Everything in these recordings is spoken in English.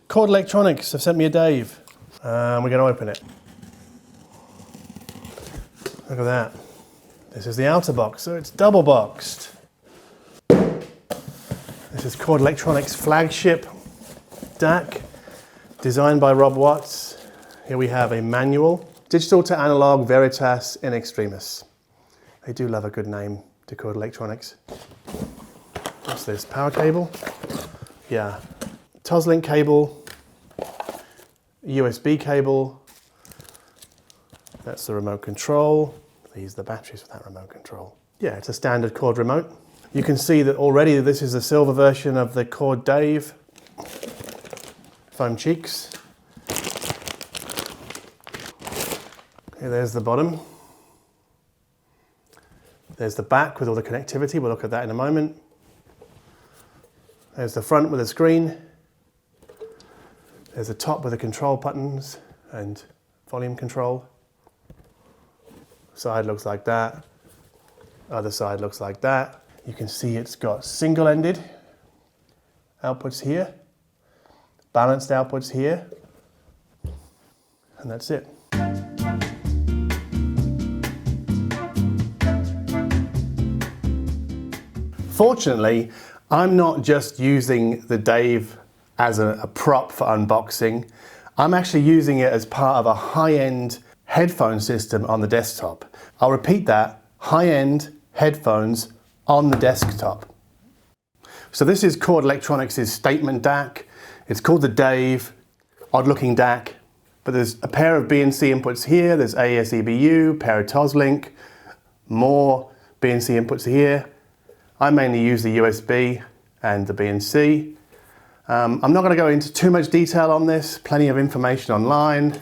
Chord Electronics have sent me a Dave. We're going to open it. Look at that. This is the outer box, so it's double boxed. This is Chord Electronics' flagship DAC, designed by Rob Watts. Here we have a manual. Digital to analog, Veritas in extremis. They do love a good name to Chord Electronics. What's this? Power cable? Yeah. Toslink cable. USB cable. That's the remote control. These are the batteries for that remote control. Yeah, it's a standard Chord remote. You can see that already this is a silver version of the Chord Dave foam cheeks. Okay, there's the bottom. There's the back with all the connectivity. We'll look at that in a moment. There's the front with a screen. There's the top with the control buttons and volume control. Side looks like that. Other side looks like that. You can see it's got single-ended outputs here, balanced outputs here, and that's it. Fortunately, I'm not just using the Dave as a prop for unboxing. I'm actually using it as part of a high-end headphone system on the desktop. I'll repeat that, high-end headphones on the desktop. So this is Chord Electronics' statement DAC. It's called the Dave, odd-looking DAC, but there's a pair of B&C inputs here, there's AES EBU, pair of Toslink, more B&C inputs here. I mainly use the USB and the B&C. I'm not going to go into too much detail on this, plenty of information online,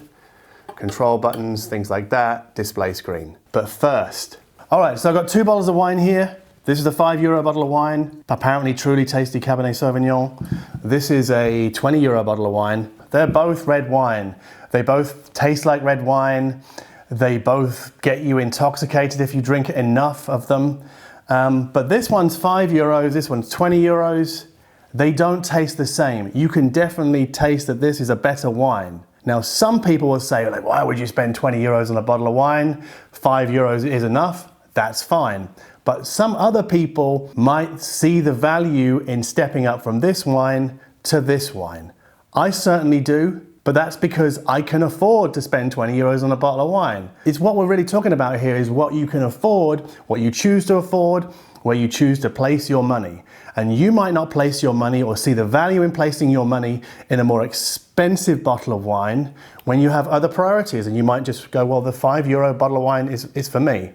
control buttons, things like that, display screen. But first, all right, so I've got 2 bottles of wine here. This is a €5 bottle of wine, apparently truly tasty Cabernet Sauvignon. This is a €20 bottle of wine. They're both red wine. They both taste like red wine. They both get you intoxicated if you drink enough of them. But this one's €5, this one's €20. They don't taste the same. You can definitely taste that this is a better wine. Now, some people will say, like, why would you spend €20 on a bottle of wine? €5 is enough, that's fine. But some other people might see the value in stepping up from this wine to this wine. I certainly do, but that's because I can afford to spend €20 on a bottle of wine. It's what we're really talking about here is what you can afford, what you choose to afford, where you choose to place your money. And you might not place your money or see the value in placing your money in a more expensive bottle of wine when you have other priorities. And you might just go, well, the €5 bottle of wine is for me.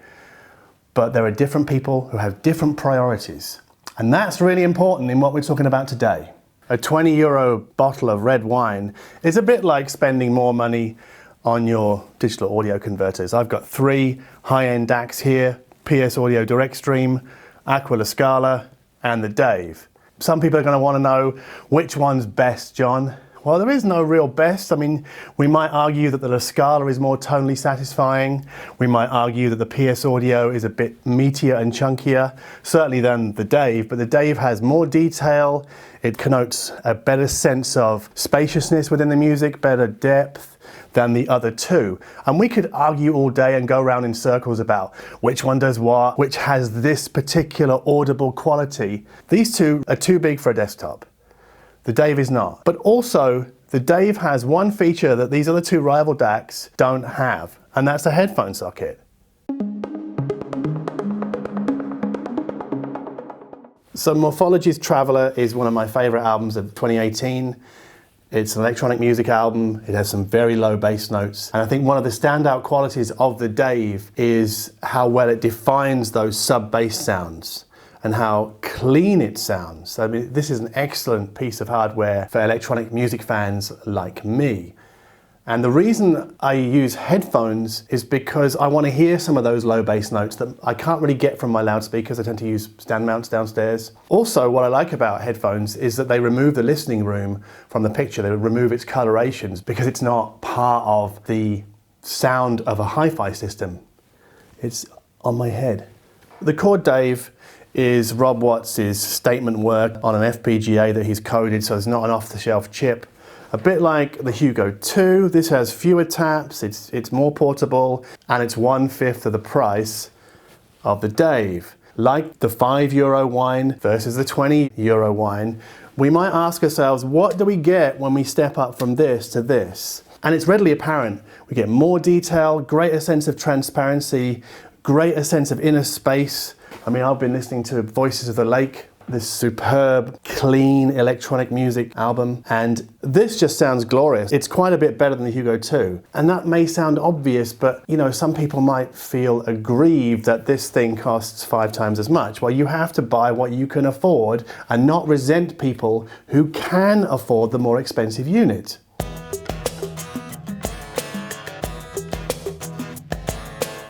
But there are different people who have different priorities. And that's really important in what we're talking about today. A €20 bottle of red wine is a bit like spending more money on your digital audio converters. I've got 3 high-end DACs here, PS Audio Direct Stream, Aquila Scala, and the Dave. Some people are going to want to know which one's best, John. Well, there is no real best. I mean, we might argue that the Scala is more tonally satisfying. We might argue that the PS Audio is a bit meatier and chunkier, certainly than the Dave, but the Dave has more detail. It connotes a better sense of spaciousness within the music, better depth than the other 2. And we could argue all day and go around in circles about which one does what, which has this particular audible quality. These 2 are too big for a desktop. The Dave is not. But also, the Dave has one feature that these other 2 rival DACs don't have, and that's a headphone socket. So Morphology's Traveller is one of my favorite albums of 2018. It's an electronic music album. It has some very low bass notes. And I think one of the standout qualities of the Dave is how well it defines those sub-bass sounds and how clean it sounds. I mean, this is an excellent piece of hardware for electronic music fans like me. And the reason I use headphones is because I want to hear some of those low bass notes that I can't really get from my loudspeakers. I tend to use stand mounts downstairs. Also, what I like about headphones is that they remove the listening room from the picture. They remove its colorations because it's not part of the sound of a hi-fi system. It's on my head. The Chord Dave is Rob Watts' statement work on an FPGA that he's coded, so it's not an off-the-shelf chip. A bit like the Hugo 2, this has fewer taps, it's more portable, and it's 1/5 of the price of the Dave. Like the €5 wine versus the €20 wine, we might ask ourselves, what do we get when we step up from this to this? And it's readily apparent. We get more detail, greater sense of transparency, greater sense of inner space. I mean, I've been listening to Voices of the Lake, this superb, clean electronic music album, and this just sounds glorious. It's quite a bit better than the Hugo 2. And that may sound obvious, but you know, some people might feel aggrieved that this thing costs 5 times as much. Well, you have to buy what you can afford and not resent people who can afford the more expensive unit.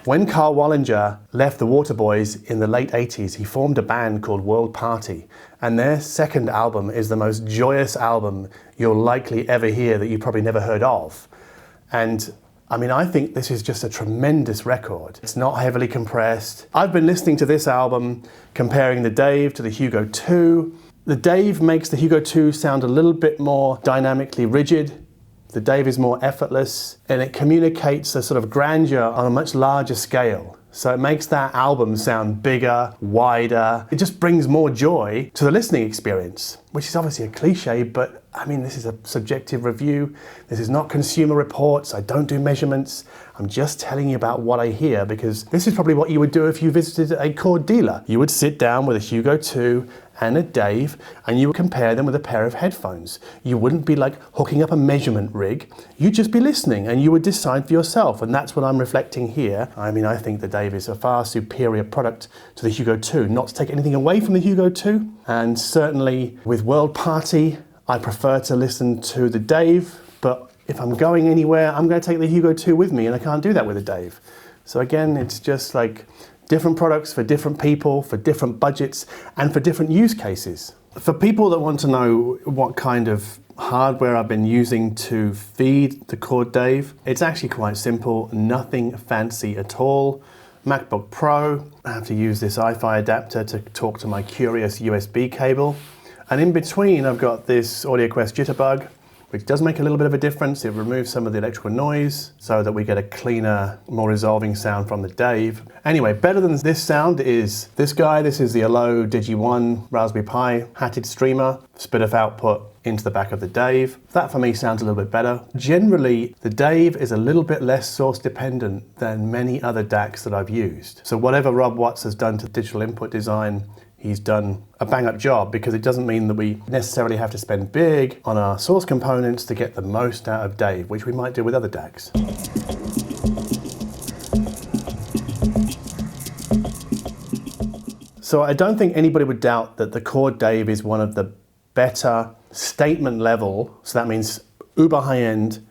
When Carl Wallinger left the Waterboys in the late 80s, he formed a band called World Party, and their second album is the most joyous album you'll likely ever hear that you probably never heard of. And I mean, I think this is just a tremendous record. It's not heavily compressed. I've been listening to this album, comparing the Dave to the Hugo 2. The Dave makes the Hugo 2 sound a little bit more dynamically rigid. The Dave is more effortless, and it communicates a sort of grandeur on a much larger scale. So it makes that album sound bigger, wider. It just brings more joy to the listening experience, which is obviously a cliche, but I mean, this is a subjective review. This is not Consumer Reports. I don't do measurements. I'm just telling you about what I hear, because this is probably what you would do if you visited a Chord dealer. You would sit down with a Hugo 2 and a Dave, and you would compare them with a pair of headphones. You wouldn't be like hooking up a measurement rig. You'd just be listening, and you would decide for yourself, and that's what I'm reflecting here. I mean, I think the Dave is a far superior product to the Hugo 2. Not to take anything away from the Hugo 2, and certainly with World Party, I prefer to listen to the Dave, but if I'm going anywhere, I'm going to take the Hugo 2 with me, and I can't do that with the Dave. So again, it's just like different products for different people, for different budgets, and for different use cases. For people that want to know what kind of hardware I've been using to feed the Chord Dave, it's actually quite simple, nothing fancy at all. MacBook Pro, I have to use this Wi-Fi adapter to talk to my curious USB cable. And in between, I've got this AudioQuest Jitterbug, which does make a little bit of a difference. It removes some of the electrical noise so that we get a cleaner, more resolving sound from the Dave. Anyway, better than this sound is this guy. This is the Allo Digi1 Raspberry Pi hatted streamer, spit of output into the back of the Dave. That for me sounds a little bit better. Generally, the Dave is a little bit less source dependent than many other DACs that I've used. So whatever Rob Watts has done to digital input design, he's done a bang-up job, because it doesn't mean that we necessarily have to spend big on our source components to get the most out of Dave, which we might do with other DACs. So I don't think anybody would doubt that the Chord Dave is one of the better statement level, so that means uber high-end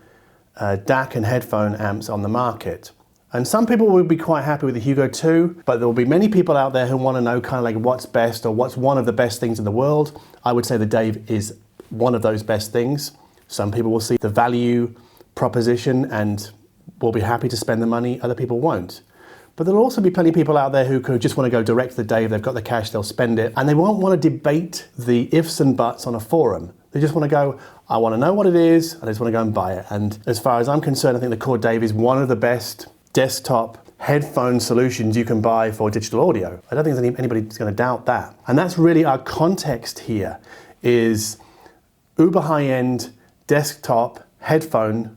DAC and headphone amps on the market. And some people will be quite happy with the Hugo 2, but there will be many people out there who want to know kind of like what's best, or what's one of the best things in the world. I would say the Dave is one of those best things. Some people will see the value proposition and will be happy to spend the money, other people won't. But there'll also be plenty of people out there who could just want to go direct to the Dave, they've got the cash, they'll spend it, and they won't want to debate the ifs and buts on a forum. They just want to go, I want to know what it is, and I just want to go and buy it. And as far as I'm concerned, I think the Chord Dave is one of the best desktop headphone solutions you can buy for digital audio. I don't think there's anybody who's going to doubt that. And that's really our context here, is uber high-end desktop headphone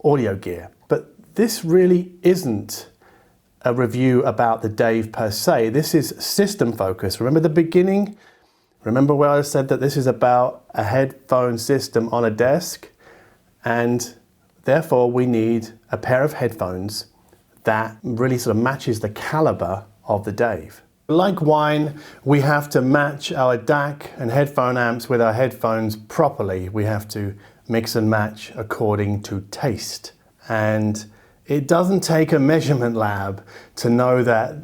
audio gear. But this really isn't a review about the Dave per se. This is system focused. Remember the beginning? Remember where I said that this is about a headphone system on a desk, and therefore we need a pair of headphones that really sort of matches the caliber of the Dave. Like wine, we have to match our DAC and headphone amps with our headphones properly. We have to mix and match according to taste. And it doesn't take a measurement lab to know that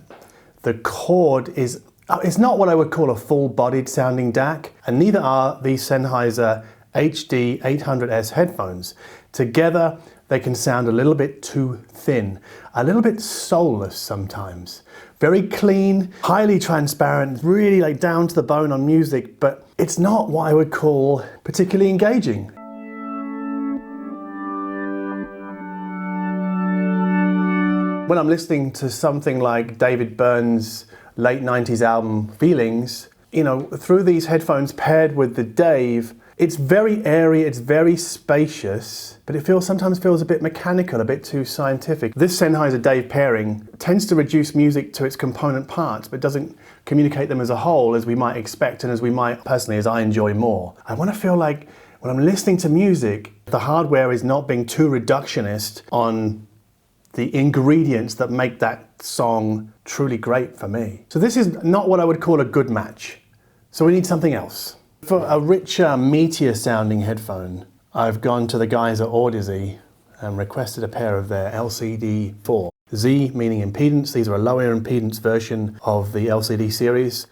the Chord is, it's not what I would call a full-bodied sounding DAC, and neither are these Sennheiser HD800S headphones. Together, they can sound a little bit too thin, a little bit soulless sometimes. Very clean, highly transparent, really like down to the bone on music, but it's not what I would call particularly engaging. when I'm listening to something like David Byrne's late 90s album, Feelings, you know, through these headphones paired with the Dave, it's very airy, it's very spacious, but it sometimes feels a bit mechanical, a bit too scientific. This Sennheiser Dave pairing tends to reduce music to its component parts, but doesn't communicate them as a whole as we might expect and as we might, personally, as I enjoy more. I want to feel like when I'm listening to music, the hardware is not being too reductionist on the ingredients that make that song truly great for me. So this is not what I would call a good match. So we need something else. For a richer, meatier sounding headphone, I've gone to the guys at Audeze and requested a pair of their LCD-4z, meaning impedance. These are a lower impedance version of the LCD series.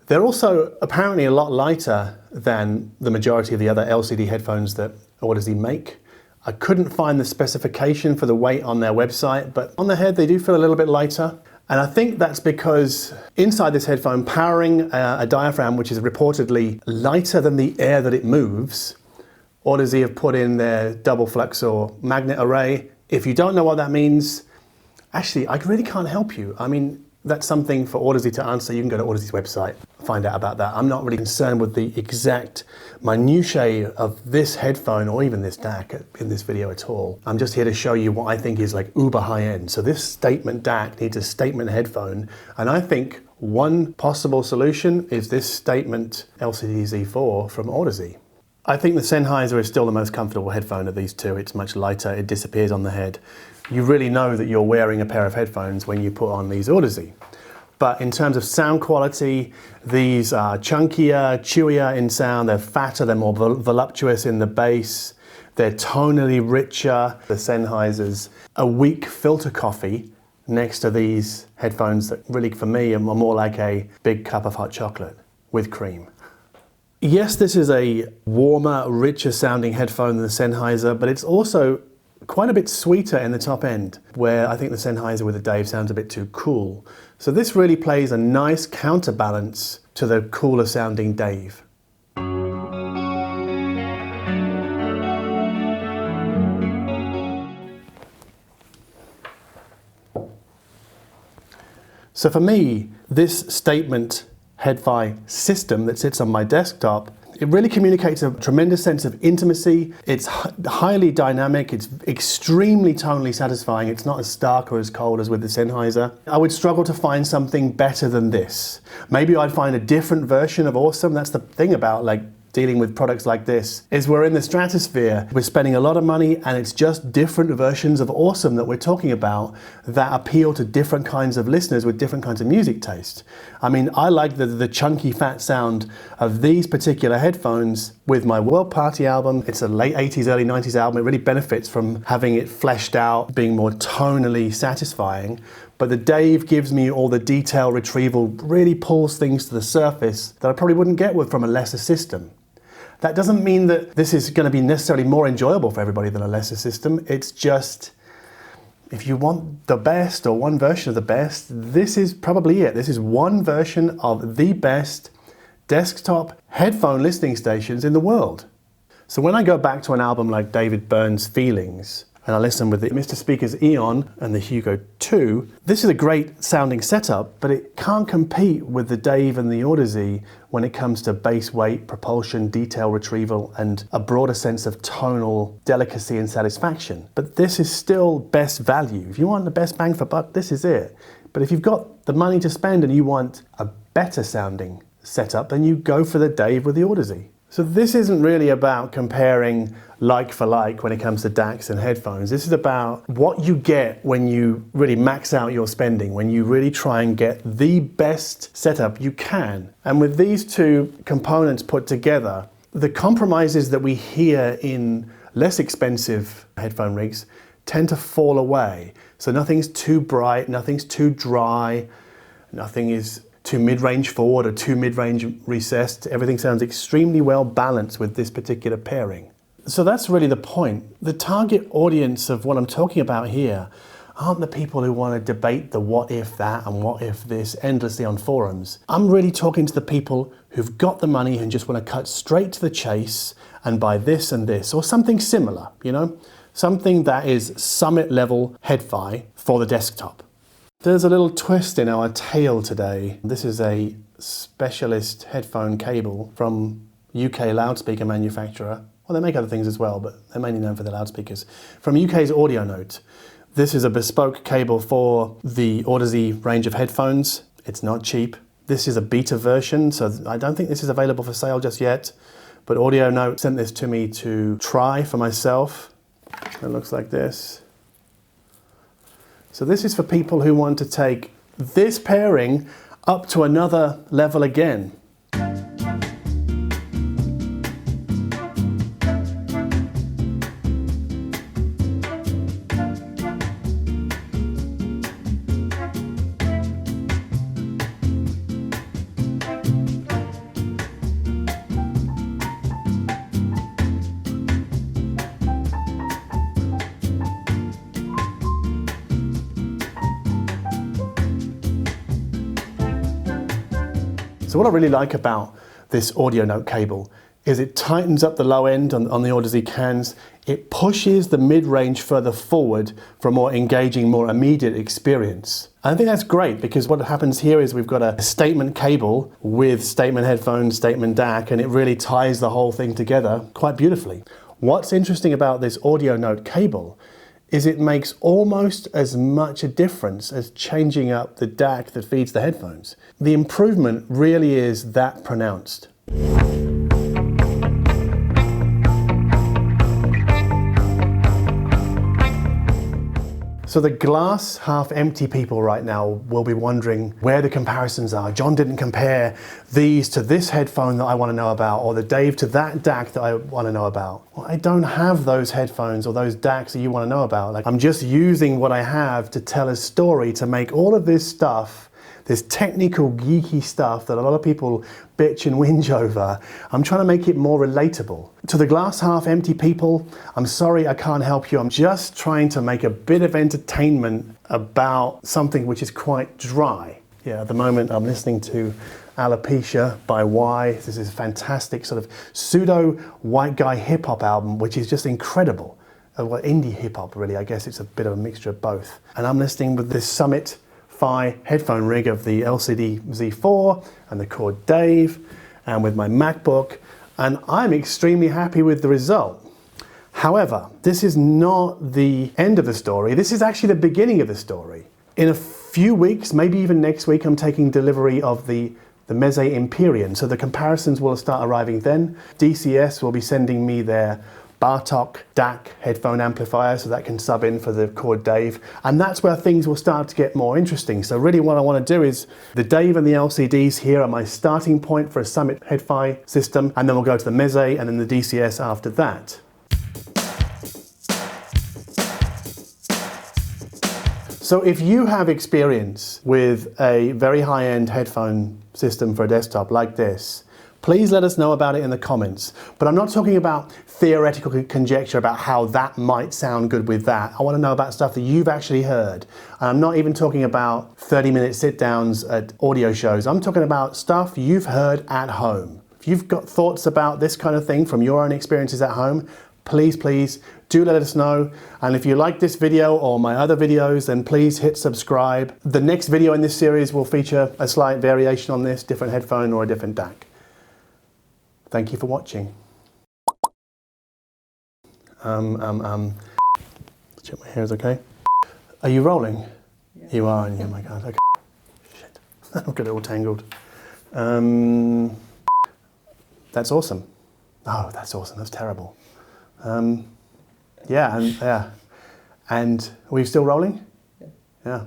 They're also apparently a lot lighter than the majority of the other LCD headphones that Audeze make. I couldn't find the specification for the weight on their website, but on the head they do feel a little bit lighter. And I think that's because inside this headphone, powering a diaphragm which is reportedly lighter than the air that it moves, Audeze have put in their double flux or magnet array. If you don't know what that means, actually I really can't help you. I mean, that's something for Audeze to answer. You can go to Audeze's website, find out about that. I'm not really concerned with the exact minutiae of this headphone or even this DAC in this video at all. I'm just here to show you what I think is like uber high end. So this statement DAC needs a statement headphone, and I think one possible solution is this statement LCD Z4 from Audeze. I think the Sennheiser is still the most comfortable headphone of these two. It's much lighter, it disappears on the head. You really know that you're wearing a pair of headphones when you put on these Audeze. But in terms of sound quality, these are chunkier, chewier in sound, they're fatter, they're more voluptuous in the bass, they're tonally richer. The Sennheiser's a weak filter coffee next to these headphones that really, for me, are more like a big cup of hot chocolate with cream. Yes, this is a warmer, richer sounding headphone than the Sennheiser, but it's also quite a bit sweeter in the top end, where I think the Sennheiser with the Dave sounds a bit too cool. So this really plays a nice counterbalance to the cooler sounding Dave. So for me, this statement Head-Fi system that sits on my desktop, it really communicates a tremendous sense of intimacy. It's highly dynamic, it's extremely tonally satisfying. It's not as stark or as cold as with the Sennheiser. I would struggle to find something better than this. Maybe I'd find a different version of awesome. That's the thing about dealing with products like this, is we're in the stratosphere. We're spending a lot of money and it's just different versions of awesome that we're talking about that appeal to different kinds of listeners with different kinds of music taste. I mean, I like the chunky fat sound of these particular headphones with my World Party album. It's a late 80s, early 90s album. It really benefits from having it fleshed out, being more tonally satisfying. But the Dave gives me all the detail retrieval, really pulls things to the surface that I probably wouldn't get from a lesser system. That doesn't mean that this is going to be necessarily more enjoyable for everybody than a lesser system. It's just, if you want the best or one version of the best, this is probably it. This is one version of the best desktop headphone listening stations in the world. So when I go back to an album like David Byrne's Feelings, and I listen with the MrSpeakers Aeon and the Hugo 2, this is a great sounding setup, but it can't compete with the Dave and the Audeze when it comes to bass weight, propulsion, detail retrieval, and a broader sense of tonal delicacy and satisfaction. But this is still best value. If you want the best bang for buck, this is it. But if you've got the money to spend and you want a better sounding setup, then you go for the Dave with the Audeze. So this isn't really about comparing like for like when it comes to DACs and headphones. This is about what you get when you really max out your spending, when you really try and get the best setup you can. And with these two components put together, the compromises that we hear in less expensive headphone rigs tend to fall away. So nothing's too bright, nothing's too dry, nothing is too mid-range forward or too mid-range recessed. Everything sounds extremely well balanced with this particular pairing. So that's really the point. The target audience of what I'm talking about here aren't the people who want to debate the what if that and what if this endlessly on forums. I'm really talking to the people who've got the money and just want to cut straight to the chase and buy this and this or something similar, you know? something that is summit level Headphone for the desktop. There's a little twist in our tale today. This is a specialist headphone cable from UK loudspeaker manufacturer. Well, they make other things as well, but they're mainly known for their loudspeakers. From UK's Audionote. This is a bespoke cable for the Audeze range of headphones. It's not cheap. This is a beta version, so I don't think this is available for sale just yet, but Audionote sent this to me to try for myself. It looks like this. So this is for people who want to take this pairing up to another level again. So what I really like about this Audionote cable is it tightens up the low end on the Audeze cans. It pushes the mid-range further forward for a more engaging, more immediate experience. And I think that's great because what happens here is we've got a statement cable with statement headphones, statement DAC, and it really ties the whole thing together quite beautifully. What's interesting about this Audionote cable is it makes almost as much a difference as changing up the DAC that feeds the headphones. The improvement really is that pronounced. So the glass half empty people right now will be wondering where the comparisons are. John didn't compare these to this headphone that I want to know about, or the Dave to that DAC that I want to know about. Well, I don't have those headphones or those DACs that you want to know about. Like, I'm just using what I have to tell a story, to make all of this stuff, this technical geeky stuff that a lot of people bitch and whinge over, I'm trying to make it more relatable. To the glass half empty people, I'm sorry I can't help you. I'm just trying to make a bit of entertainment about something which is quite dry. Yeah, at the moment I'm listening to Alopecia by Y. This is a fantastic sort of pseudo white guy hip hop album, which is just incredible. Well, indie hip hop really, I guess it's a bit of a mixture of both. And I'm listening with this Summit headphone rig of the LCD-4z and the Chord DAVE, and with my MacBook, and I'm extremely happy with the result. However, this is not the end of the story. This is actually the beginning of the story. In a few weeks, maybe even next week, I'm taking delivery of the Meze Empyrean, so the comparisons will start arriving then. DCS will be sending me their Bartok DAC headphone amplifier, so that can sub in for the Chord DAVE, and that's where things will start to get more interesting. So really what I want to do is the DAVE and the LCDs here are my starting point for a Summit Headphone system, and then we'll go to the Meze and then the DCS after that. So if you have experience with a very high-end headphone system for a desktop like this, please let us know about it in the comments. But I'm not talking about theoretical conjecture about how that might sound good with that. I want to know about stuff that you've actually heard. And I'm not even talking about 30-minute sit-downs at audio shows. I'm talking about stuff you've heard at home. If you've got thoughts about this kind of thing from your own experiences at home, please do let us know. And if you like this video or my other videos, then please hit subscribe. The next video in this series will feature a slight variation on this, different headphone or a different DAC. Thank you for watching. Check my hair is okay. Are you rolling? Yeah. You are, oh my God, okay. Shit, I'll get it all tangled. That's awesome. Oh, that's awesome, that's terrible. Yeah, and are we still rolling? Yeah.